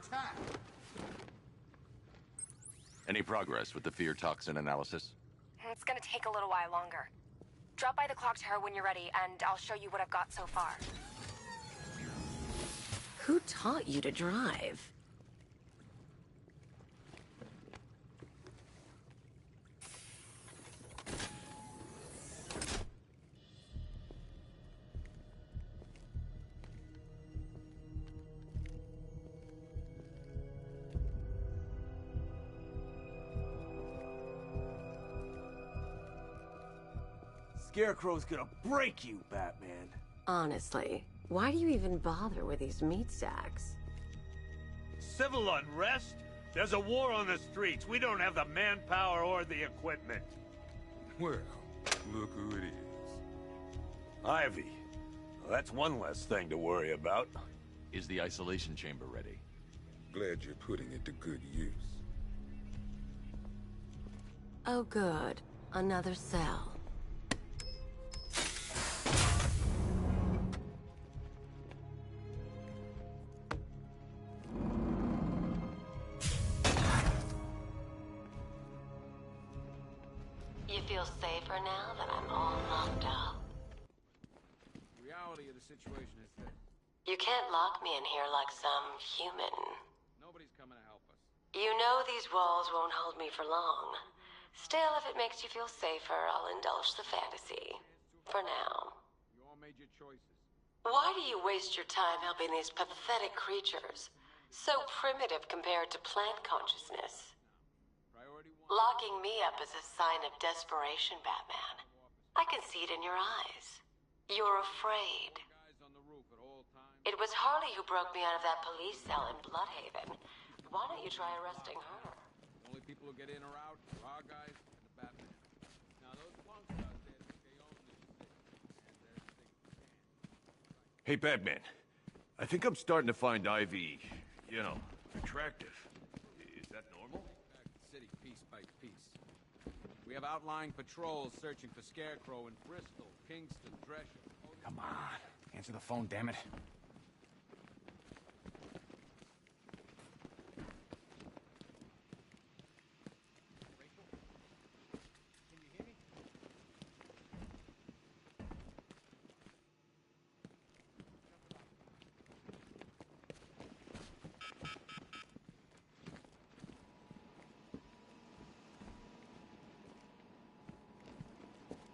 attack! Any progress with the fear toxin analysis? It's gonna take a little while longer. Drop by the clock tower when you're ready, and I'll show you what I've got so far. Who taught you to drive? Scarecrow's gonna break you, Batman. Honestly, why do you even bother with these meat sacks? Civil unrest? There's a war on the streets. We don't have the manpower or the equipment. Well, look who it is. Ivy. Well, that's one less thing to worry about. Is the isolation chamber ready? Glad you're putting it to good use. Oh good, another cell. You feel safer now that I'm all locked up? The reality of the situation is that You can't lock me in here like some human. nobody's coming to help us. You know these walls won't hold me for long. Still, if it makes you feel safer, I'll indulge the fantasy. For now. You all made your choices. Why do you waste your time helping these pathetic creatures? So primitive compared to plant consciousness. Priority one. Locking me up is a sign of desperation, Batman. I can see it in your eyes. You're afraid. Guys on the roof at all times. It was Harley who broke me out of that police cell in Bloodhaven. Why don't you try arresting her? The only people who get in or out are our guys and the Batman. Now those punks out there think they own this city, and they're thinking. Hey, Batman. I think I'm starting to find Ivy, attractive. Is that normal? Back to the city piece by piece. We have outlying patrols searching for Scarecrow in Bristol, Kingston, Drescher. Come on. Answer the phone, damn it.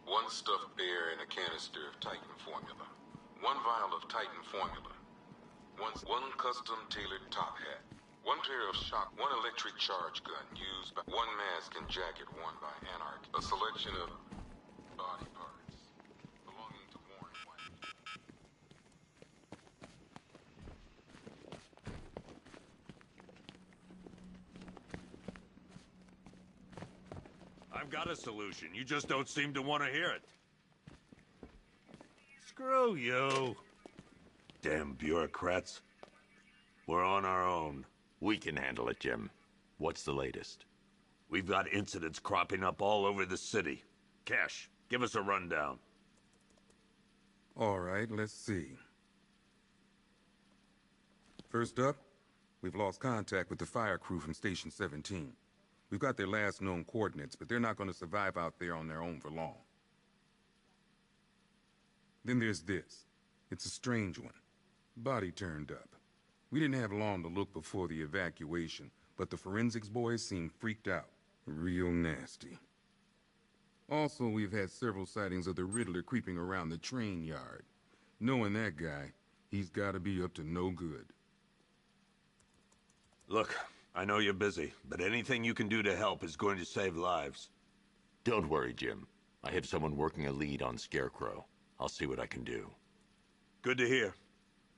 One stuffed bear and a canister of Titan formula. One vial of Titan formula. One custom tailored top hat. One pair of shock, one electric charge gun used by one mask and jacket worn by Anarch. A selection of body parts belonging to Warren White. I've got a solution. You just don't seem to want to hear it. Screw you. Damn bureaucrats. We're on our own. We can handle it, Jim. What's the latest? We've got incidents cropping up all over the city. Cash, give us a rundown. All right, let's see. First up, we've lost contact with the fire crew from Station 17. We've got their last known coordinates, but they're not going to survive out there on their own for long. Then there's this. It's a strange one. Body turned up. We didn't have long to look before the evacuation, but the forensics boys seemed freaked out. Real nasty. Also, we've had several sightings of the Riddler creeping around the train yard. Knowing that guy, he's got to be up to no good. Look, I know you're busy, but anything you can do to help is going to save lives. Don't worry, Jim. I have someone working a lead on Scarecrow. I'll see what I can do. Good to hear.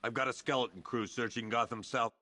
I've got a skeleton crew searching Gotham South.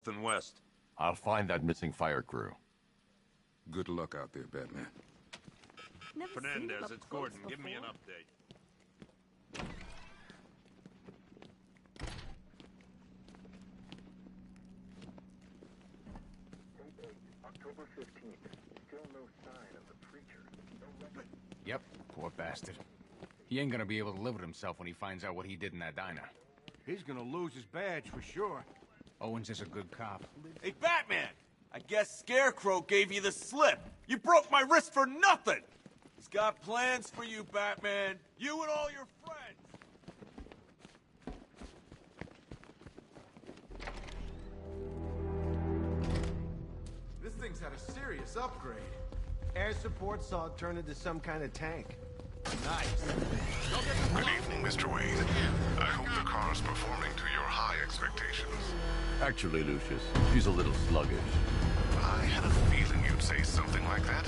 and west. I'll find that missing fire crew. Good luck out there, Batman. Never seen him Fernandez, up it's close Gordon. Give me an before. update. October 15th. Still no sign of the preacher. No record. Yep, poor bastard. He ain't gonna be able to live with himself when he finds out what he did in that diner. He's gonna lose his badge for sure. Owens is a good cop. Hey, Batman! I guess Scarecrow gave you the slip. You broke my wrist for nothing! He's got plans for you, Batman. You and all your friends. This thing's had a serious upgrade. Air support saw it turn into some kind of tank. Nice. Good evening, Mr. Wayne. I hope the car's performing to your high expectations. Actually, Lucius, she's a little sluggish. I had a feeling you'd say something like that.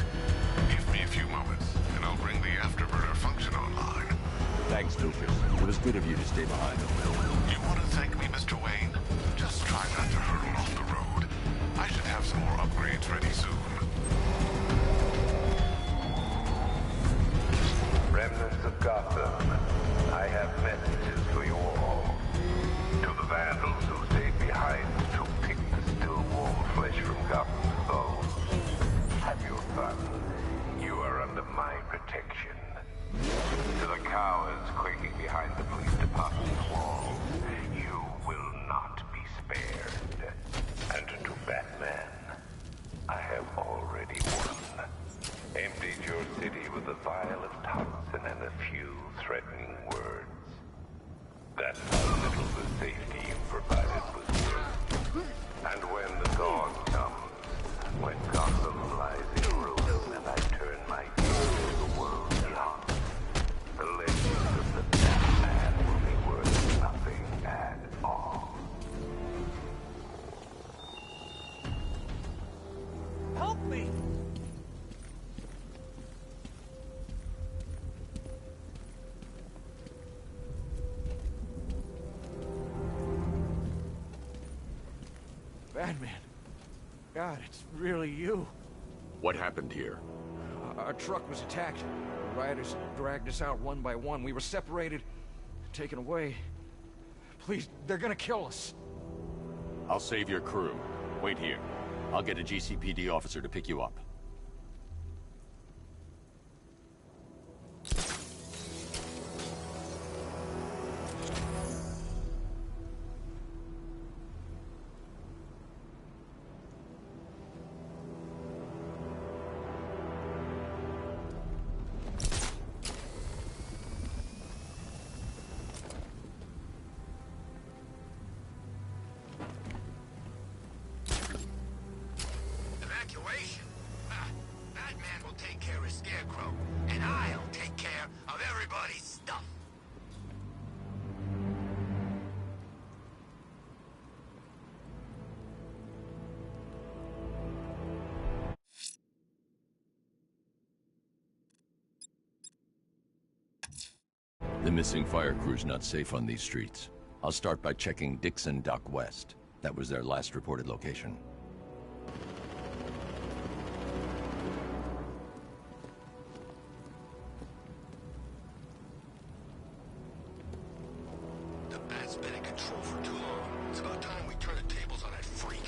Give me a few moments, and I'll bring the afterburner function online. Thanks, Lucius. It was good of you to stay behind. You want to thank me, Mr. Wayne? Just try not to hurtle off the road. I should have some more upgrades ready soon. Remnants of Gotham, I have messages for you all. To the vandals who stayed behind to pick the still warm flesh from Gotham's bones, have your fun. You are under my protection. To the cowards quaking behind the police department's walls, you will not be spared. And to Batman, I have already won. Emptied your city with a vial of toxin and a few threatening words. That's how little the safety you provided was worth. And when the dawn comes, when Gotham lies in ruin and I turn my gaze to the world beyond, the legend of the Batman will be worth nothing at all. Help me! Batman. God, it's really you. What happened here? Our truck was attacked. The rioters dragged us out one by one. We were separated, taken away. Please, they're gonna kill us. I'll save your crew. Wait here. I'll get a GCPD officer to pick you up. Evacuation? Batman will take care of Scarecrow, and I'll take care of everybody's stuff. The missing fire crew's not safe on these streets. I'll start by checking Dixon Dock West. That was their last reported location. The Bat's been in control for too long. It's about time we turn the tables on that freak.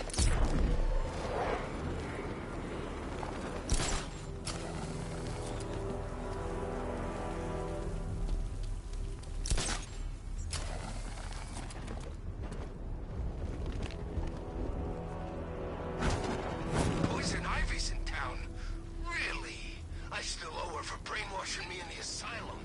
Poison Ivy's in town. Really? I still owe her for brainwashing me in the asylum.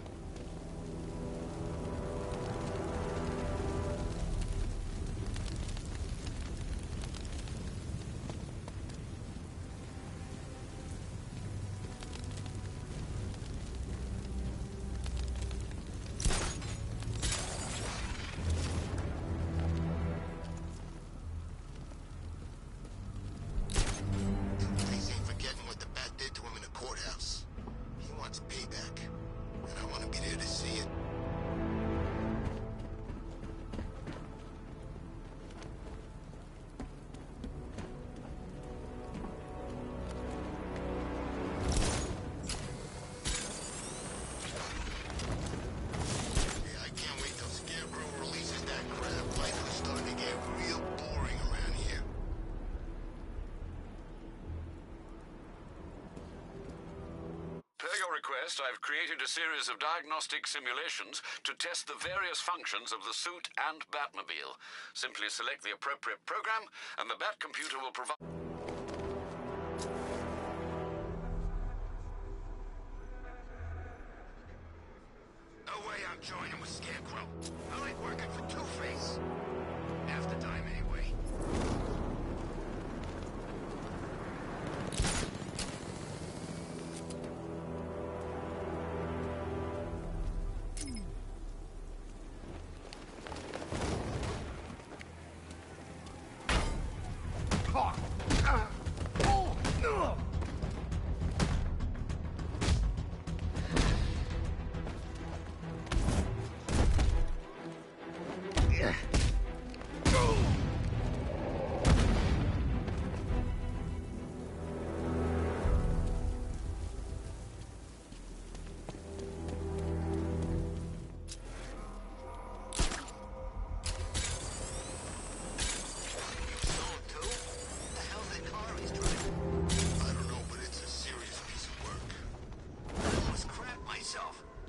These ain't forgetting what the Bat did to him in the courthouse. He wants payback, and I want your request, I've created a series of diagnostic simulations to test the various functions of the suit and Batmobile. Simply select the appropriate program, and the Bat computer will provide... No way I'm joining with Scarecrow. I like working for Two-Face. Half the time, anyway.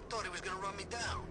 Thought he was gonna run me down.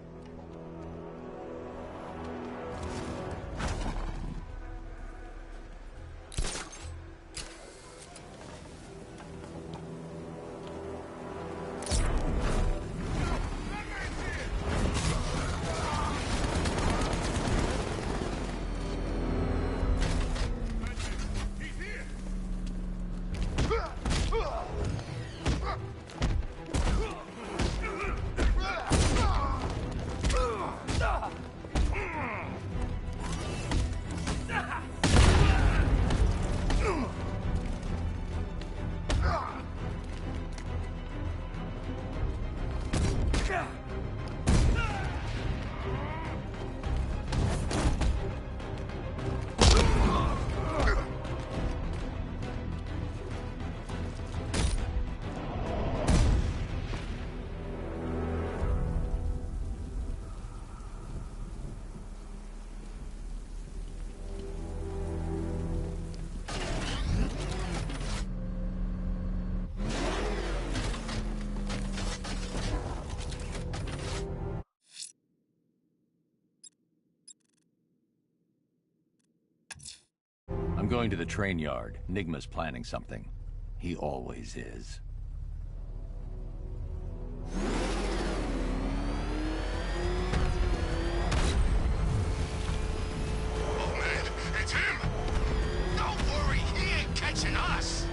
I'm going to the train yard. Nigma's planning something. He always is. Oh man, it's him! Don't worry, he ain't catching us!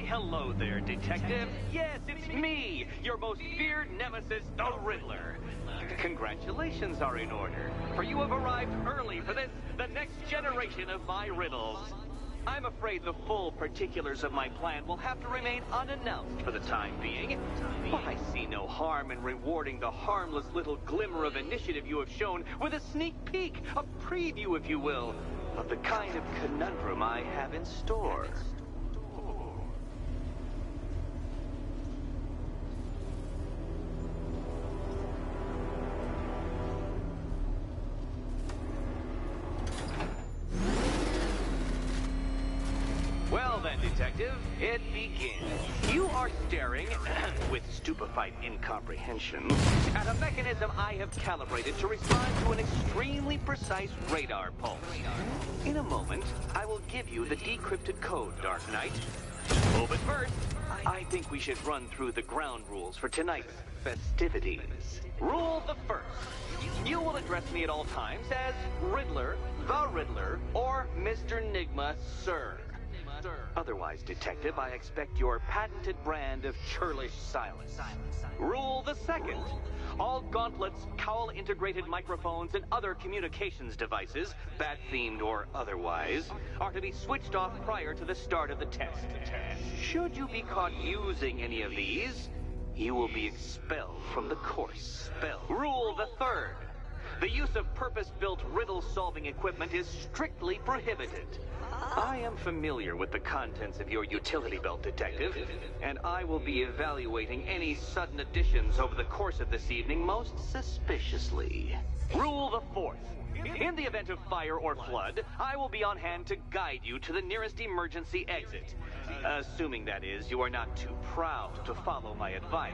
Hello there, Detective. Yes, it's me, your most feared nemesis, the Riddler. Congratulations are in order, for you have arrived early for this, the next generation of my riddles. I'm afraid the full particulars of my plan will have to remain unannounced for the time being, but I see no harm in rewarding the harmless little glimmer of initiative you have shown with a sneak peek, a preview, if you will, of the kind of conundrum I have in store. Well then, Detective, it begins. You are staring, with stupefied incomprehension, at a mechanism I have calibrated to respond to an extremely precise radar pulse. In a moment, I will give you the decrypted code, Dark Knight. Oh, but first, I think we should run through the ground rules for tonight's festivities. Rule the first. You will address me at all times as Riddler, the Riddler, or Mr. Nigma, sir. Otherwise, Detective, I expect your patented brand of churlish silence. Rule the second. All gauntlets, cowl-integrated microphones, and other communications devices, bat-themed or otherwise, are to be switched off prior to the start of the test. Should you be caught using any of these, you will be expelled from the course. Rule the third. The use of purpose-built riddle-solving equipment is strictly prohibited. I am familiar with the contents of your utility belt, Detective, and I will be evaluating any sudden additions over the course of this evening most suspiciously. Rule the fourth. In the event of fire or flood, I will be on hand to guide you to the nearest emergency exit. Assuming, that is, you are not too proud to follow my advice.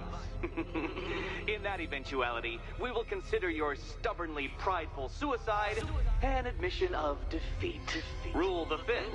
In that eventuality, we will consider your stubbornly prideful suicide an admission of defeat. Rule the fifth.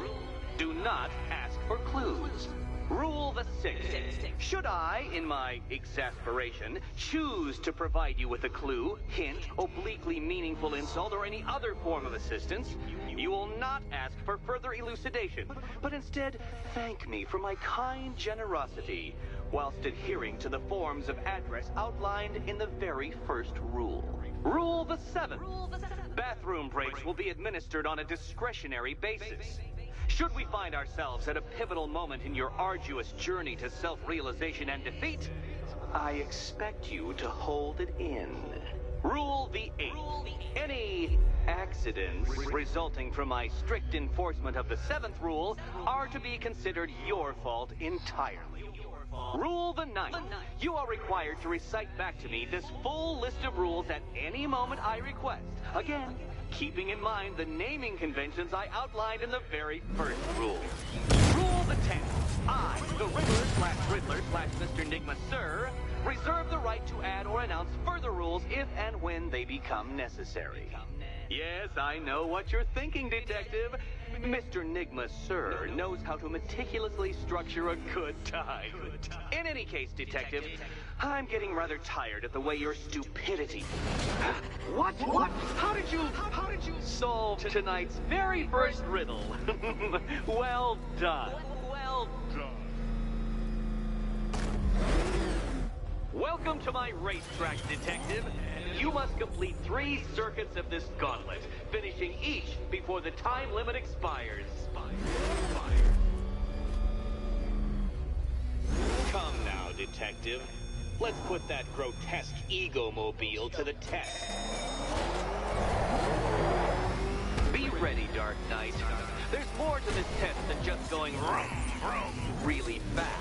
Do not ask for clues. Rule the sixth. Should I, in my exasperation, choose to provide you with a clue, hint, obliquely meaningful insult, or any other form of assistance, you will not ask for further elucidation, but instead thank me for my kind generosity, whilst adhering to the forms of address outlined in the very first rule. Rule the seventh. Bathroom breaks will be administered on a discretionary basis. Should we find ourselves at a pivotal moment in your arduous journey to self-realization and defeat, I expect you to hold it in. Rule the eighth. Any accidents resulting from my strict enforcement of the seventh rule are to be considered your fault entirely. Rule the ninth. You are required to recite back to me this full list of rules at any moment I request. Again, keeping in mind the naming conventions I outlined in the very first rule. Rule the 10th. I, the Riddler/Mr. Nigma Sir, reserve the right to add or announce further rules if and when they become necessary. Yes, I know what you're thinking, Detective. Mr. Nigma Sir knows how to meticulously structure a good time. In any case, Detective, I'm getting rather tired of the way your stupidity... What? How did you solve tonight's very first riddle? Well done. Welcome to my racetrack, Detective. You must complete 3 circuits of this gauntlet, finishing each before the time limit expires. Come now, Detective. Let's put that grotesque ego-mobile to the test. Be ready, Dark Knight. There's more to this test than just going vroom, vroom, really fast.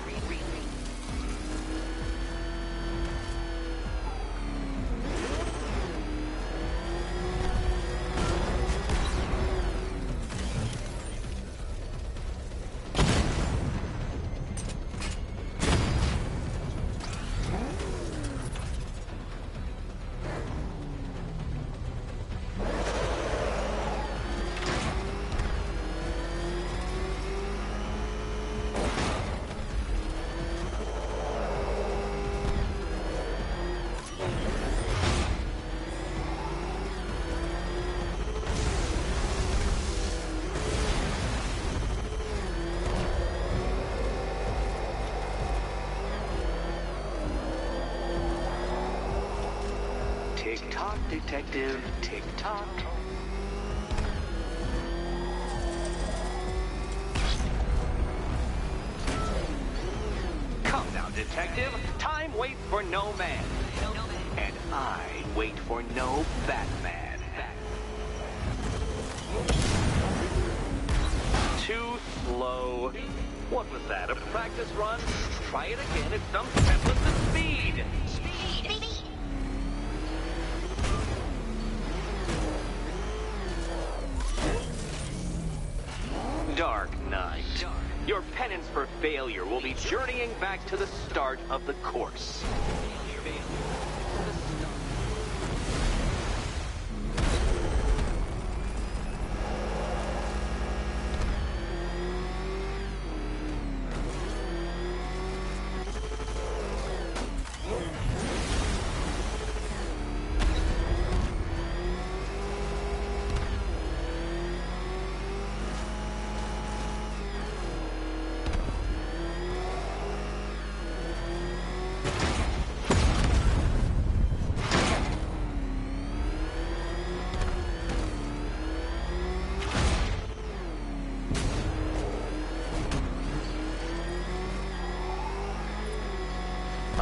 Tick-tock, Detective, tick-tock. Come now, Detective. Time waits for no man. And I wait for no Batman. Too slow. What was that, a practice run? Try it again at some semblance of speed. Dark Knight. Your penance for failure will be journeying back to the start of the course.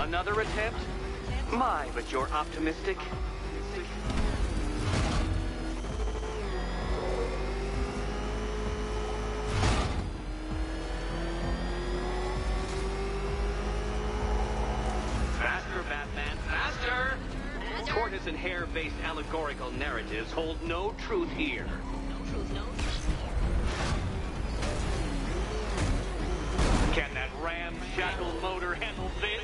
Another attempt? My, but you're optimistic. Faster, Batman, faster! Tortoise and hare-based allegorical narratives hold no truth here. Can that ramshackle motor handle this?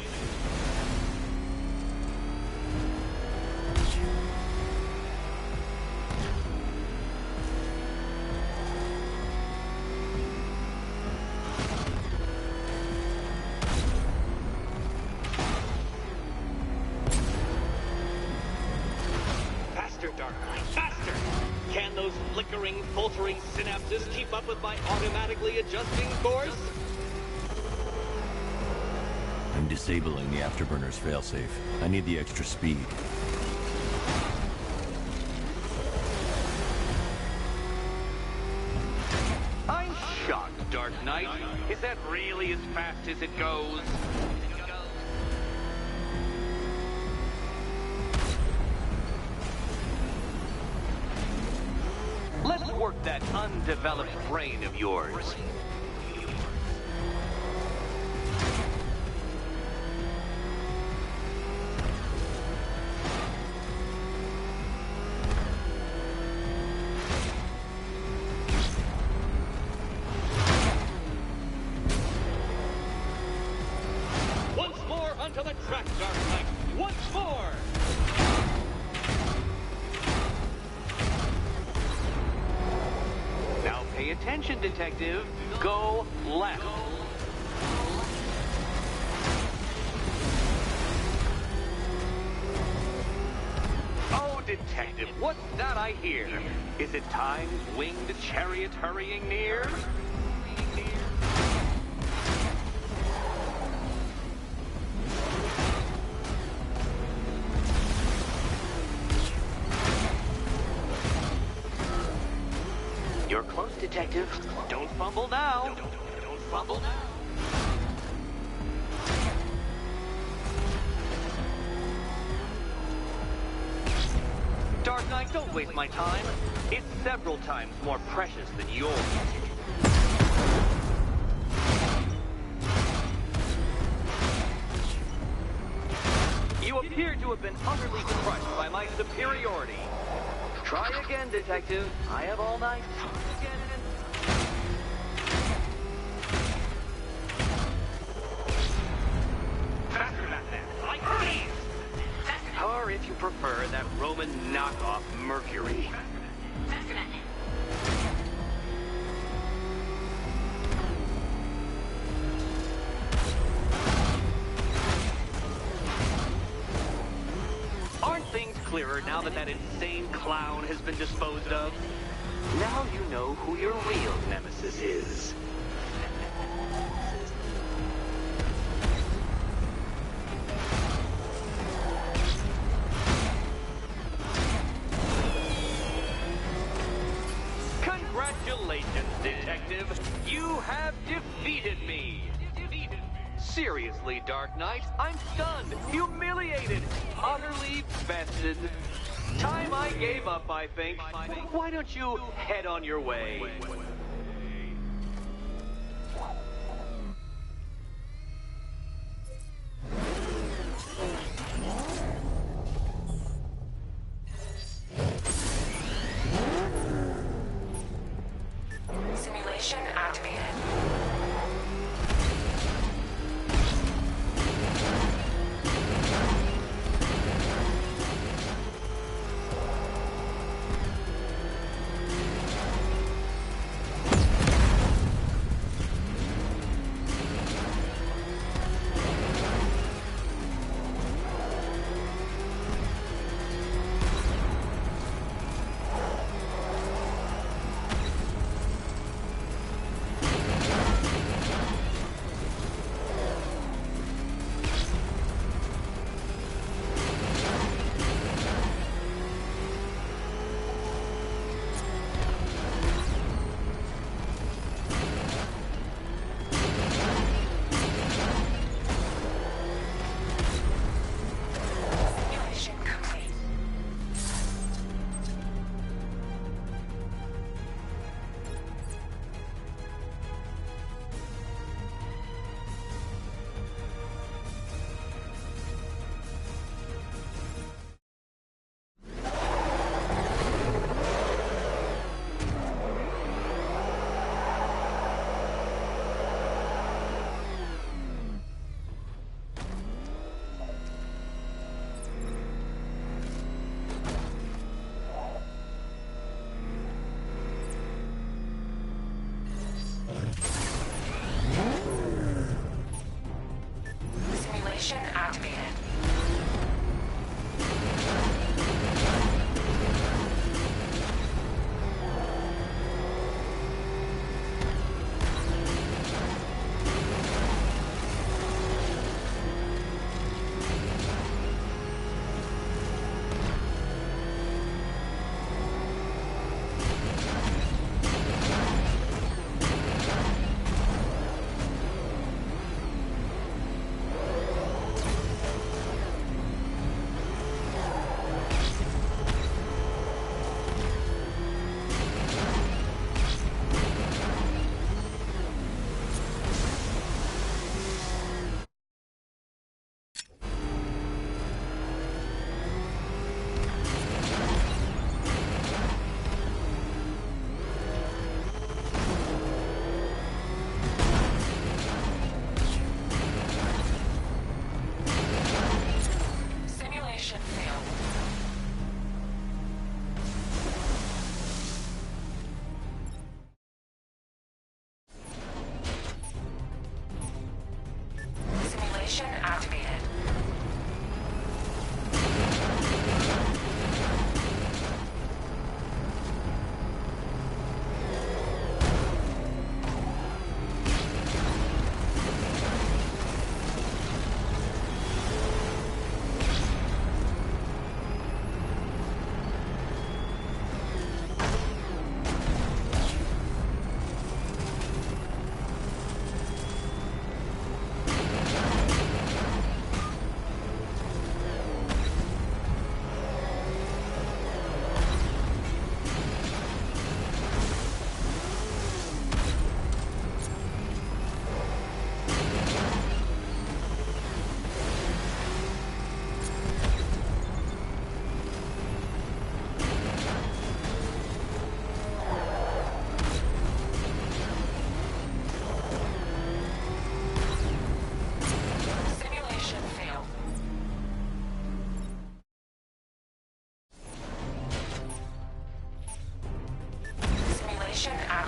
Faster, Dark Knight, faster! Can those flickering, faltering synapses keep up with my automatically adjusting course? I'm disabling the afterburner's failsafe. I need the extra speed. I'm shocked, Dark Knight. Is that really as fast as it goes? Let's work that undeveloped brain of yours. Once more onto the track, Dark Knight. Once more! Now pay attention, Detective. Go left. Oh, Detective, what's that I hear? Is it Time's winged chariot hurrying near? You're close, Detective. Don't fumble now. Don't fumble now. Dark Knight, don't waste my time. It's several times more precious than yours. You appear to have been utterly crushed by my superiority. Try again, Detective. I have all night. Faster, Batman. Like freeze! Or if you prefer, that Roman knockoff Mercury. Aren't things clearer now that that insane clown has been disposed of? Now you know who your real nemesis is. Congratulations, Detective. You have defeated me. Seriously, Dark Knight, I'm stunned, humiliated, utterly bested. Time I gave up, I think. Why don't you head on your way? Simulation activated.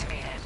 activated.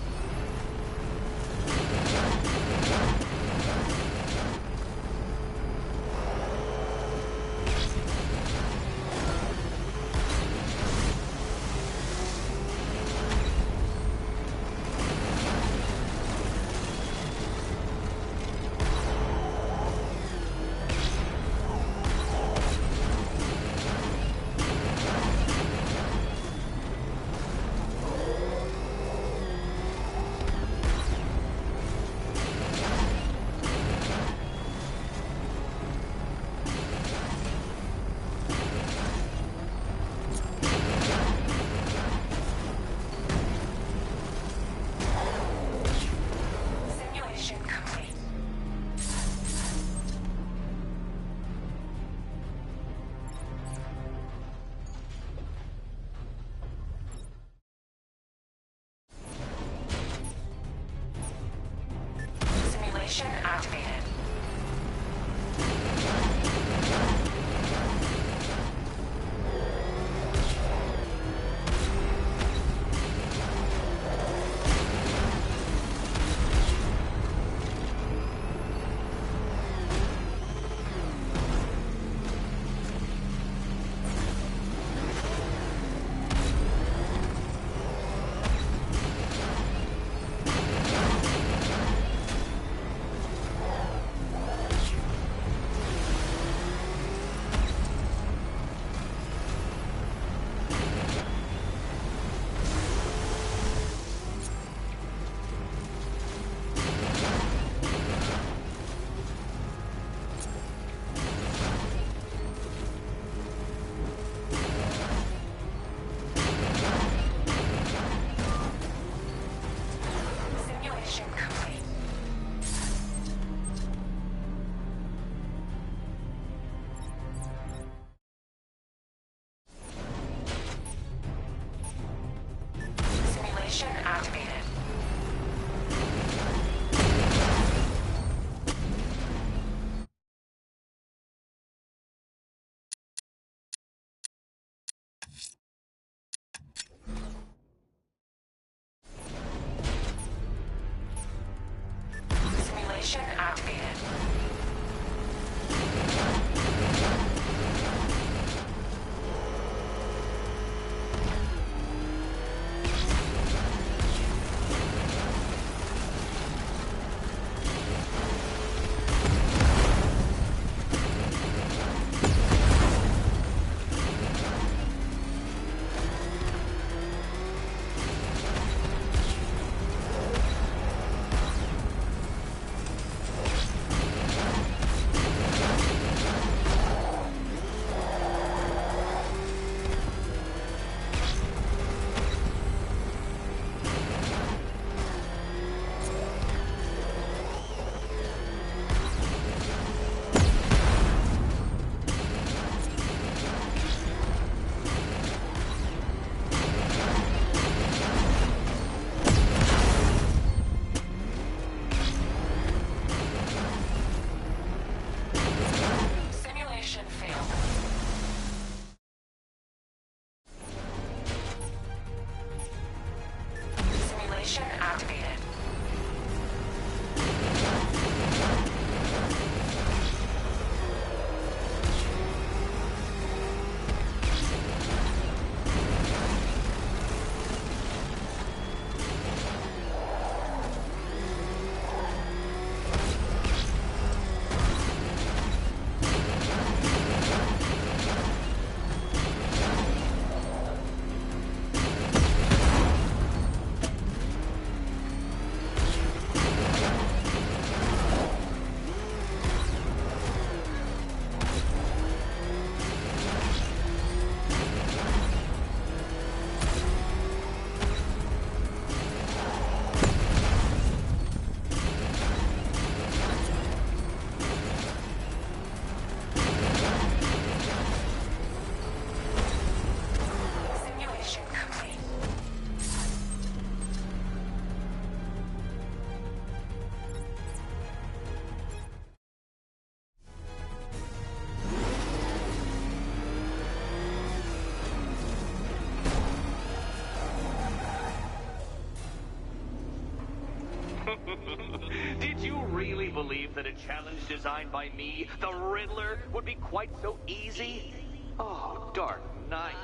Did you really believe that a challenge designed by me, the Riddler, would be quite so easy? Oh, Dark Knight.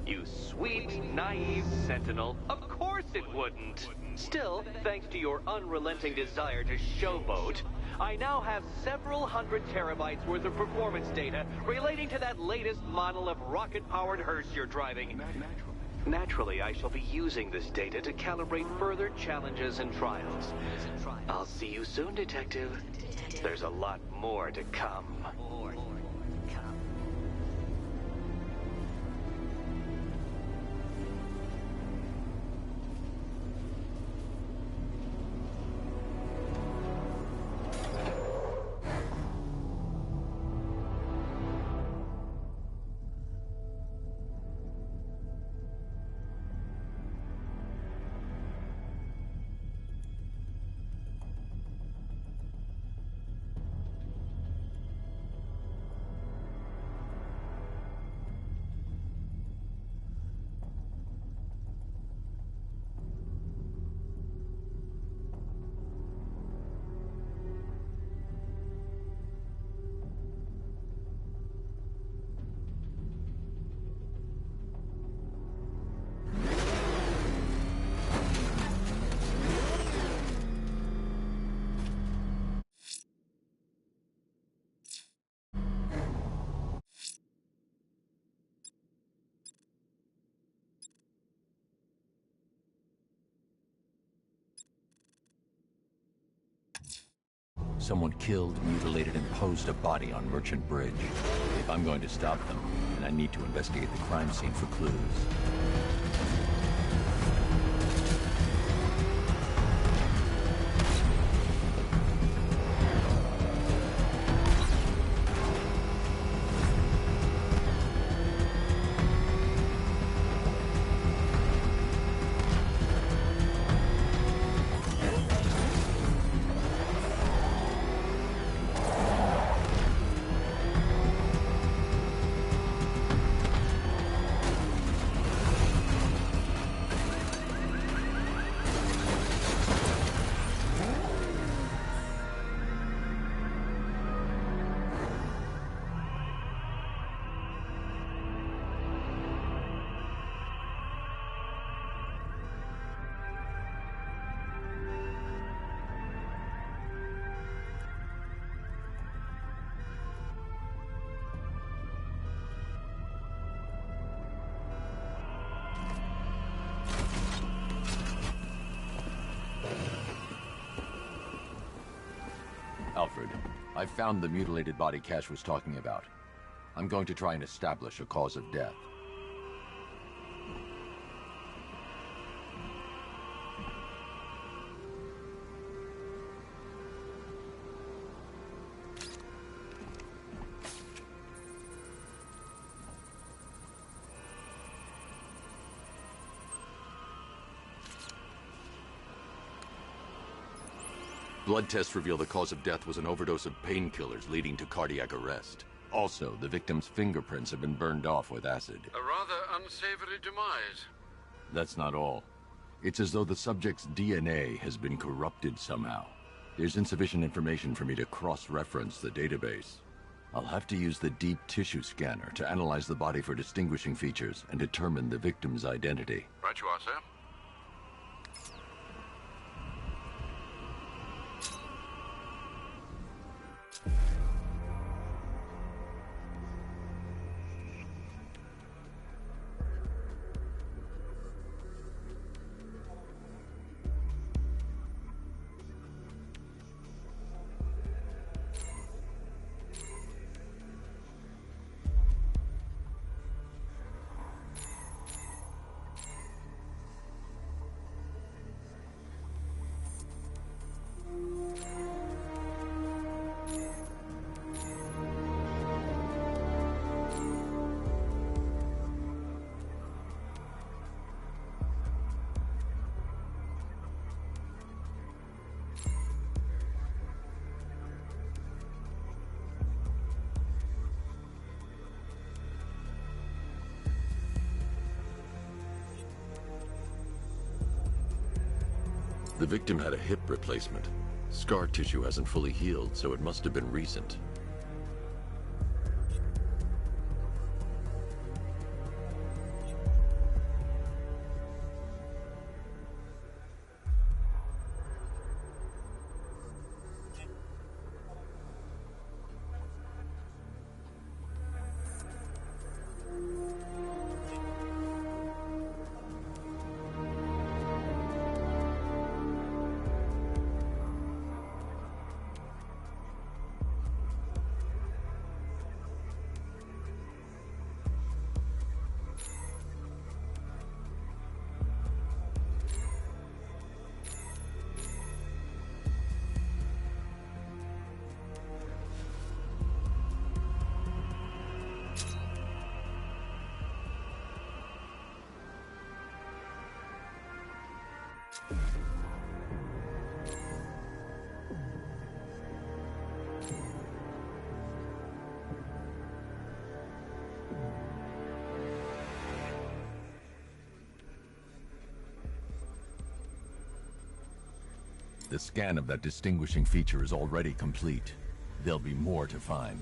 You sweet, naive sentinel. Of course it wouldn't. Still, thanks to your unrelenting desire to showboat, I now have several hundred terabytes worth of performance data relating to that latest model of rocket-powered hearse you're driving. Naturally, I shall be using this data to calibrate further challenges and trials. I'll see you soon, Detective. There's a lot more to come. Someone killed, mutilated, and posed a body on Merchant Bridge. If I'm going to stop them, then I need to investigate the crime scene for clues. Alfred, I found the mutilated body Cash was talking about. I'm going to try and establish a cause of death. Blood tests reveal the cause of death was an overdose of painkillers leading to cardiac arrest. Also, the victim's fingerprints have been burned off with acid. A rather unsavory demise. That's not all. It's as though the subject's DNA has been corrupted somehow. There's insufficient information for me to cross-reference the database. I'll have to use the deep tissue scanner to analyze the body for distinguishing features and determine the victim's identity. Right you are, sir. The victim had a hip replacement. Scar tissue hasn't fully healed, so it must have been recent. The scan of that distinguishing feature is already complete. There'll be more to find.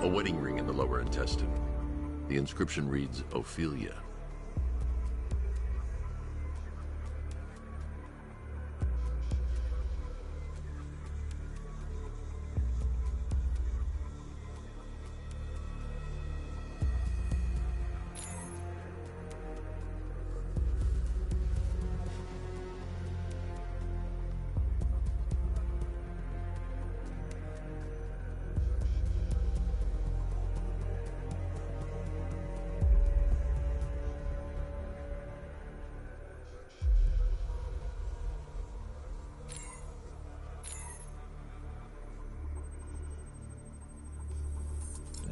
A wedding ring in the lower intestine. The inscription reads, Ophelia.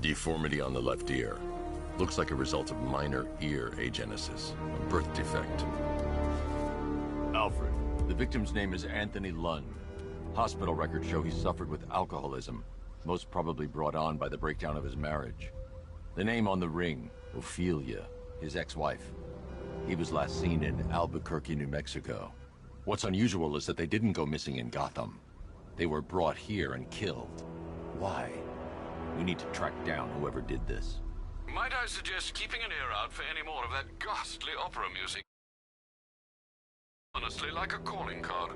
Deformity on the left ear. Looks like a result of minor ear agenesis, a birth defect. Alfred, the victim's name is Anthony Lund. Hospital records show he suffered with alcoholism, most probably brought on by the breakdown of his marriage. The name on the ring, Ophelia, his ex-wife. He was last seen in Albuquerque, New Mexico. What's unusual is that they didn't go missing in Gotham. They were brought here and killed. Why? We need to track down whoever did this. Might I suggest keeping an ear out for any more of that ghastly opera music? Honestly, like a calling card.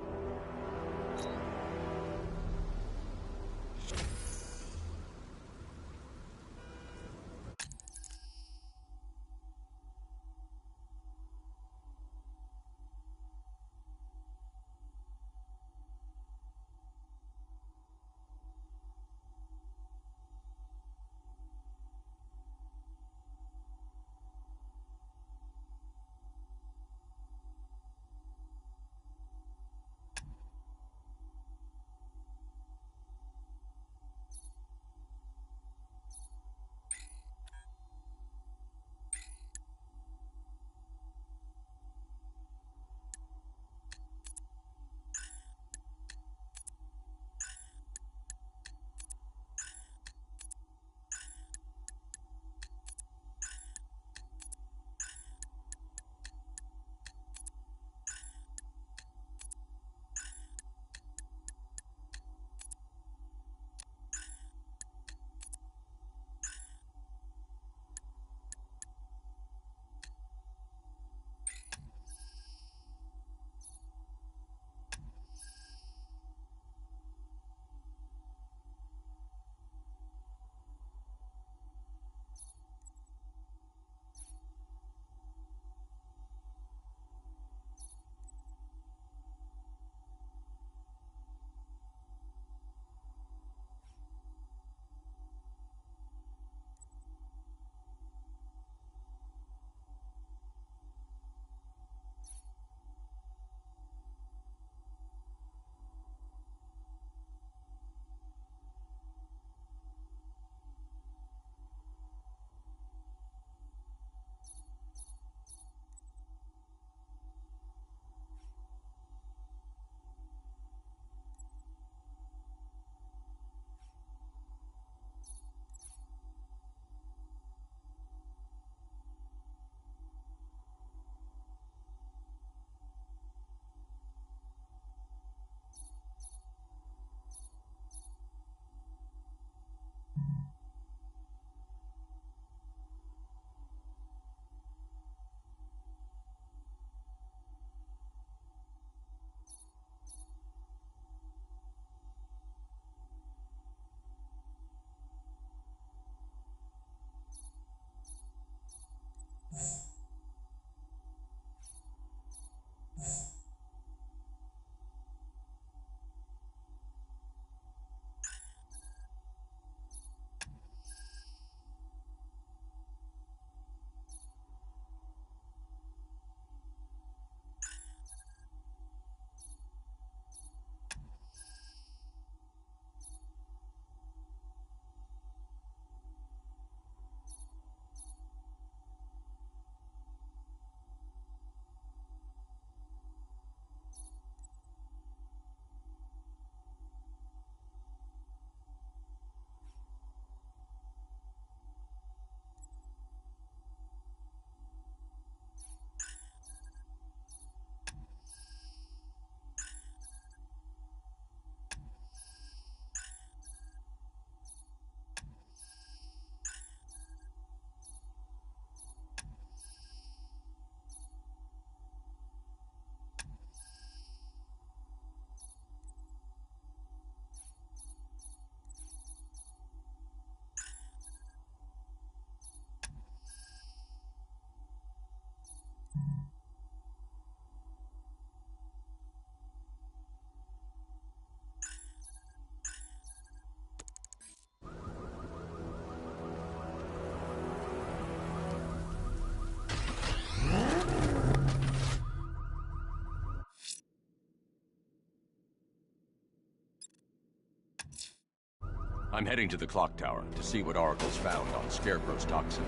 I'm heading to the clock tower to see what Oracle's found on Scarecrow's toxin.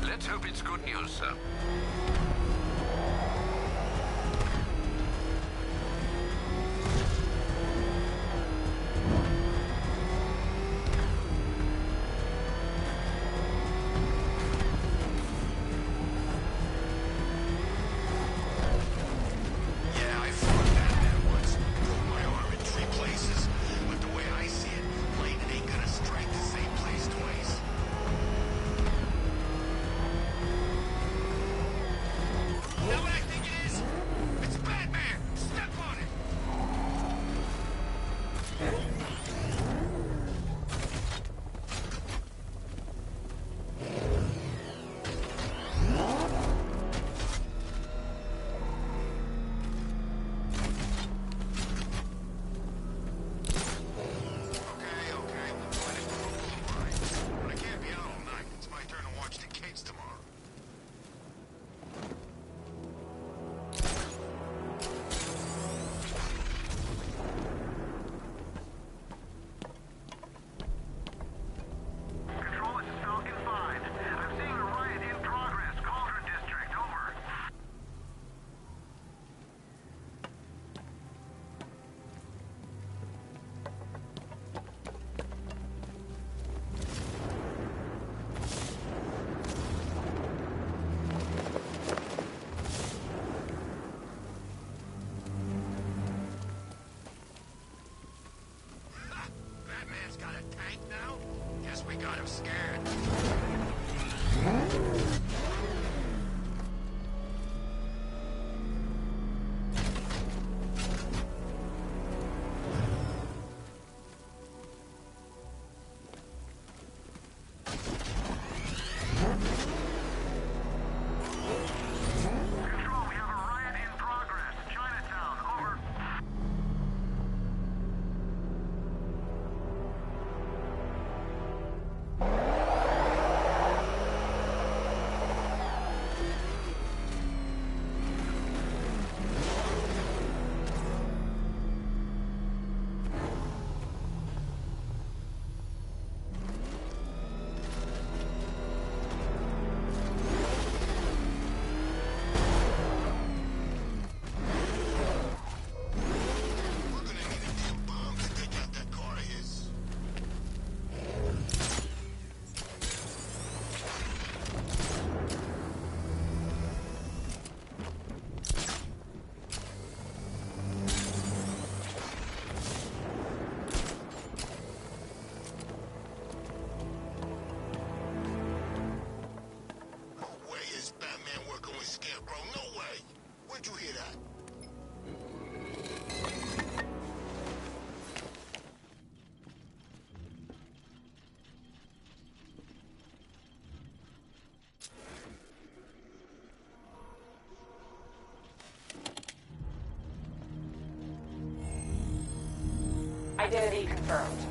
Let's hope it's good news, sir. Got him scared. Identity confirmed.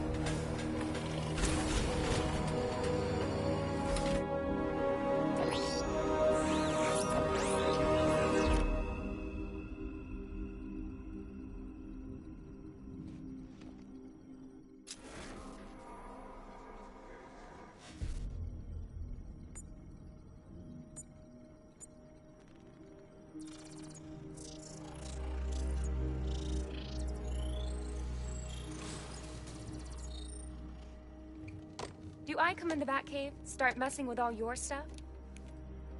Do I come in the Batcave, start messing with all your stuff?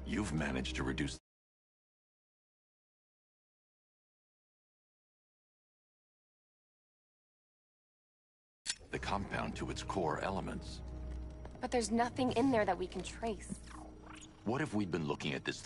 You've managed to reduce the compound to its core elements. But there's nothing in there that we can trace. What if we'd been looking at this